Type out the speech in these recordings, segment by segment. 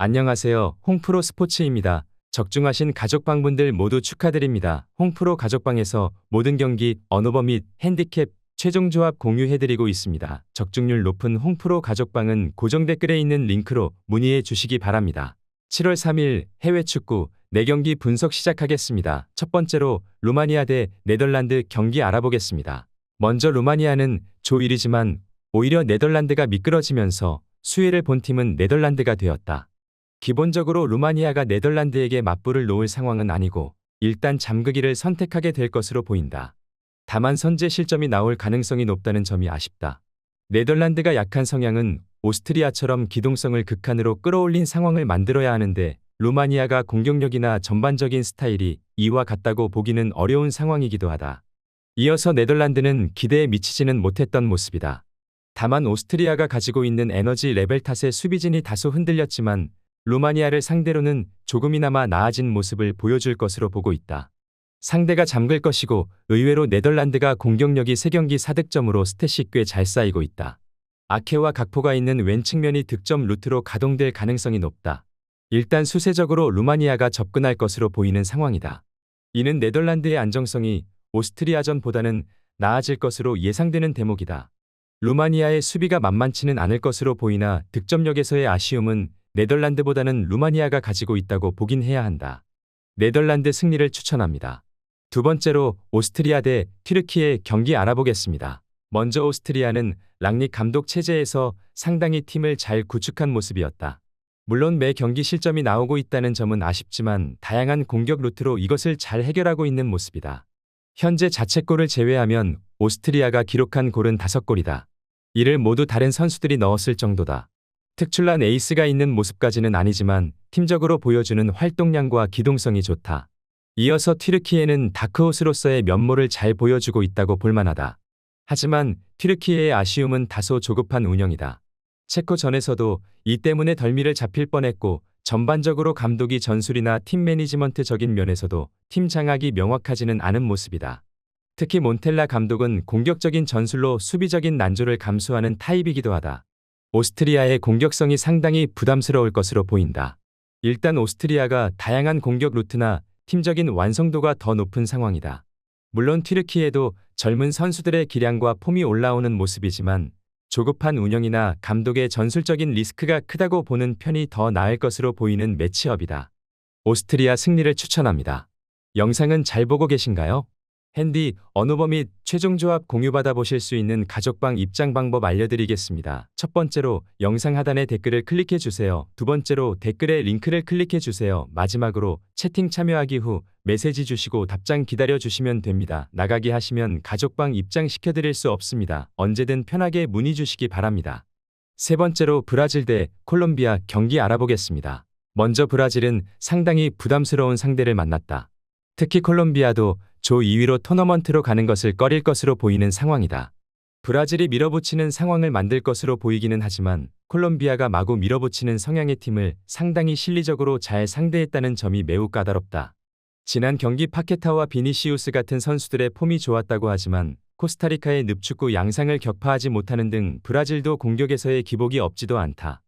안녕하세요. 홍프로 스포츠입니다. 적중하신 가족방분들 모두 축하드립니다. 홍프로 가족방에서 모든 경기, 언오버 및 핸디캡, 최종 조합 공유해드리고 있습니다. 적중률 높은 홍프로 가족방은 고정 댓글에 있는 링크로 문의해 주시기 바랍니다. 7월 3일 해외 축구 4경기 분석 시작하겠습니다. 첫 번째로 루마니아 대 네덜란드 경기 알아보겠습니다. 먼저 루마니아는 조 1위지만 오히려 네덜란드가 미끄러지면서 수혜를 본 팀은 네덜란드가 되었다. 기본적으로 루마니아가 네덜란드에게 맞불을 놓을 상황은 아니고 일단 잠그기를 선택하게 될 것으로 보인다. 다만 선제 실점이 나올 가능성이 높다는 점이 아쉽다. 네덜란드가 약한 성향은 오스트리아처럼 기동성을 극한으로 끌어올린 상황을 만들어야 하는데 루마니아가 공격력이나 전반적인 스타일이 이와 같다고 보기는 어려운 상황이기도 하다. 이어서 네덜란드는 기대에 미치지는 못했던 모습이다. 다만 오스트리아가 가지고 있는 에너지 레벨 탓에 수비진이 다소 흔들렸지만 루마니아를 상대로는 조금이나마 나아진 모습을 보여줄 것으로 보고 있다. 상대가 잠글 것이고 의외로 네덜란드가 공격력이 3경기 4득점으로 스탯이 꽤 잘 쌓이고 있다. 아케와 각포가 있는 왼 측면이 득점 루트로 가동될 가능성이 높다. 일단 수세적으로 루마니아가 접근할 것으로 보이는 상황이다. 이는 네덜란드의 안정성이 오스트리아전보다는 나아질 것으로 예상되는 대목이다. 루마니아의 수비가 만만치는 않을 것으로 보이나 득점력에서의 아쉬움은 네덜란드보다는 루마니아가 가지고 있다고 보긴 해야 한다. 네덜란드 승리를 추천합니다. 두 번째로 오스트리아 대 튀르키예 경기 알아보겠습니다. 먼저 오스트리아는 랑닉 감독 체제에서 상당히 팀을 잘 구축한 모습이었다. 물론 매 경기 실점이 나오고 있다는 점은 아쉽지만 다양한 공격 루트로 이것을 잘 해결하고 있는 모습이다. 현재 자책골을 제외하면 오스트리아가 기록한 골은 5골이다. 이를 모두 다른 선수들이 넣었을 정도다. 특출난 에이스가 있는 모습까지는 아니지만 팀적으로 보여주는 활동량과 기동성이 좋다. 이어서 튀르키예는 다크호스로서의 면모를 잘 보여주고 있다고 볼만하다. 하지만 튀르키예의 아쉬움은 다소 조급한 운영이다. 체코전에서도 이 때문에 덜미를 잡힐 뻔했고 전반적으로 감독이 전술이나 팀 매니지먼트적인 면에서도 팀 장악이 명확하지는 않은 모습이다. 특히 몬텔라 감독은 공격적인 전술로 수비적인 난조를 감수하는 타입이기도 하다. 오스트리아의 공격성이 상당히 부담스러울 것으로 보인다. 일단 오스트리아가 다양한 공격 루트나 팀적인 완성도가 더 높은 상황이다. 물론 튀르키예도 젊은 선수들의 기량과 폼이 올라오는 모습이지만 조급한 운영이나 감독의 전술적인 리스크가 크다고 보는 편이 더 나을 것으로 보이는 매치업이다. 오스트리아 승리를 추천합니다. 영상은 잘 보고 계신가요? 핸디, 언오버 및 최종 조합 공유받아 보실 수 있는 가족방 입장 방법 알려드리겠습니다. 첫 번째로 영상 하단의 댓글을 클릭해 주세요. 두 번째로 댓글에 링크를 클릭해 주세요. 마지막으로 채팅 참여하기 후 메시지 주시고 답장 기다려 주시면 됩니다. 나가기 하시면 가족방 입장시켜 드릴 수 없습니다. 언제든 편하게 문의 주시기 바랍니다. 세 번째로 브라질 대 콜롬비아 경기 알아보겠습니다. 먼저 브라질은 상당히 부담스러운 상대를 만났다. 특히 콜롬비아도 조 2위로 토너먼트로 가는 것을 꺼릴 것으로 보이는 상황이다. 브라질이 밀어붙이는 상황을 만들 것으로 보이기는 하지만 콜롬비아가 마구 밀어붙이는 성향의 팀을 상당히 실리적으로 잘 상대했다는 점이 매우 까다롭다. 지난 경기 파케타와 비니시우스 같은 선수들의 폼이 좋았다고 하지만 코스타리카의 늪축구 양상을 격파하지 못하는 등 브라질도 공격에서의 기복이 없지도 않다.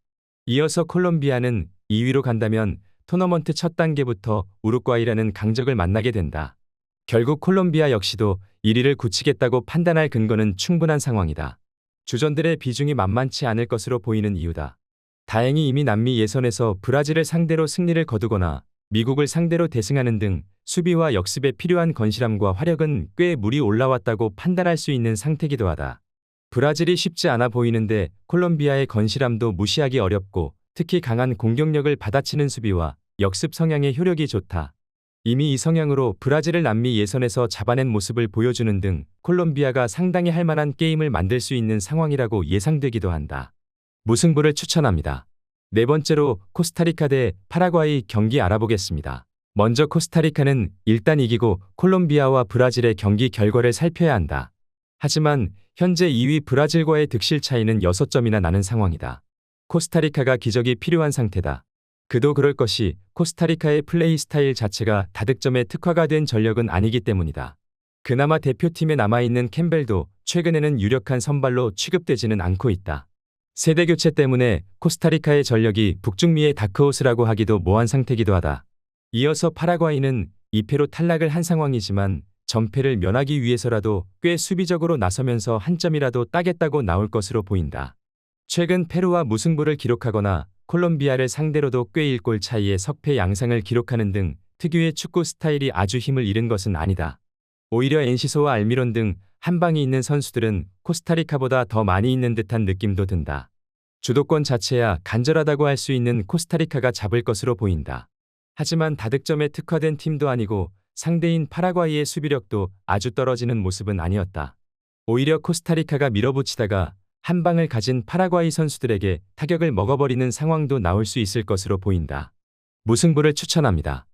이어서 콜롬비아는 2위로 간다면 토너먼트 첫 단계부터 우루과이라는 강적을 만나게 된다. 결국 콜롬비아 역시도 1위를 굳히겠다고 판단할 근거는 충분한 상황이다. 주전들의 비중이 만만치 않을 것으로 보이는 이유다. 다행히 이미 남미 예선에서 브라질을 상대로 승리를 거두거나 미국을 상대로 대승하는 등 수비와 역습에 필요한 건실함과 화력은 꽤 물이 올라왔다고 판단할 수 있는 상태기도 하다. 브라질이 쉽지 않아 보이는데 콜롬비아의 건실함도 무시하기 어렵고 특히 강한 공격력을 받아치는 수비와 역습 성향의 효력이 좋다. 이미 이 성향으로 브라질을 남미 예선에서 잡아낸 모습을 보여주는 등 콜롬비아가 상당히 할 만한 게임을 만들 수 있는 상황이라고 예상되기도 한다. 무승부를 추천합니다. 네 번째로 코스타리카 대 파라과이 경기 알아보겠습니다. 먼저 코스타리카는 일단 이기고 콜롬비아와 브라질의 경기 결과를 살펴야 한다. 하지만 현재 2위 브라질과의 득실 차이는 6점이나 나는 상황이다. 코스타리카가 기적이 필요한 상태다. 그도 그럴 것이 코스타리카의 플레이 스타일 자체가 다득점에 특화가 된 전력은 아니기 때문이다. 그나마 대표팀에 남아있는 캠벨도 최근에는 유력한 선발로 취급되지는 않고 있다. 세대 교체 때문에 코스타리카의 전력이 북중미의 다크호스라고 하기도 모한 상태기도 하다. 이어서 파라과이는 2패로 탈락을 한 상황이지만 전패를 면하기 위해서라도 꽤 수비적으로 나서면서 한 점이라도 따겠다고 나올 것으로 보인다. 최근 페루와 무승부를 기록하거나 콜롬비아를 상대로도 꽤 1골 차이의 석패 양상을 기록하는 등 특유의 축구 스타일이 아주 힘을 잃은 것은 아니다. 오히려 엔시소와 알미론 등 한방이 있는 선수들은 코스타리카보다 더 많이 있는 듯한 느낌도 든다. 주도권 자체야 간절하다고 할 수 있는 코스타리카가 잡을 것으로 보인다. 하지만 다득점에 특화된 팀도 아니고 상대인 파라과이의 수비력도 아주 떨어지는 모습은 아니었다. 오히려 코스타리카가 밀어붙이다가 한 방을 가진 파라과이 선수들에게 타격을 먹어버리는 상황도 나올 수 있을 것으로 보인다. 무승부를 추천합니다.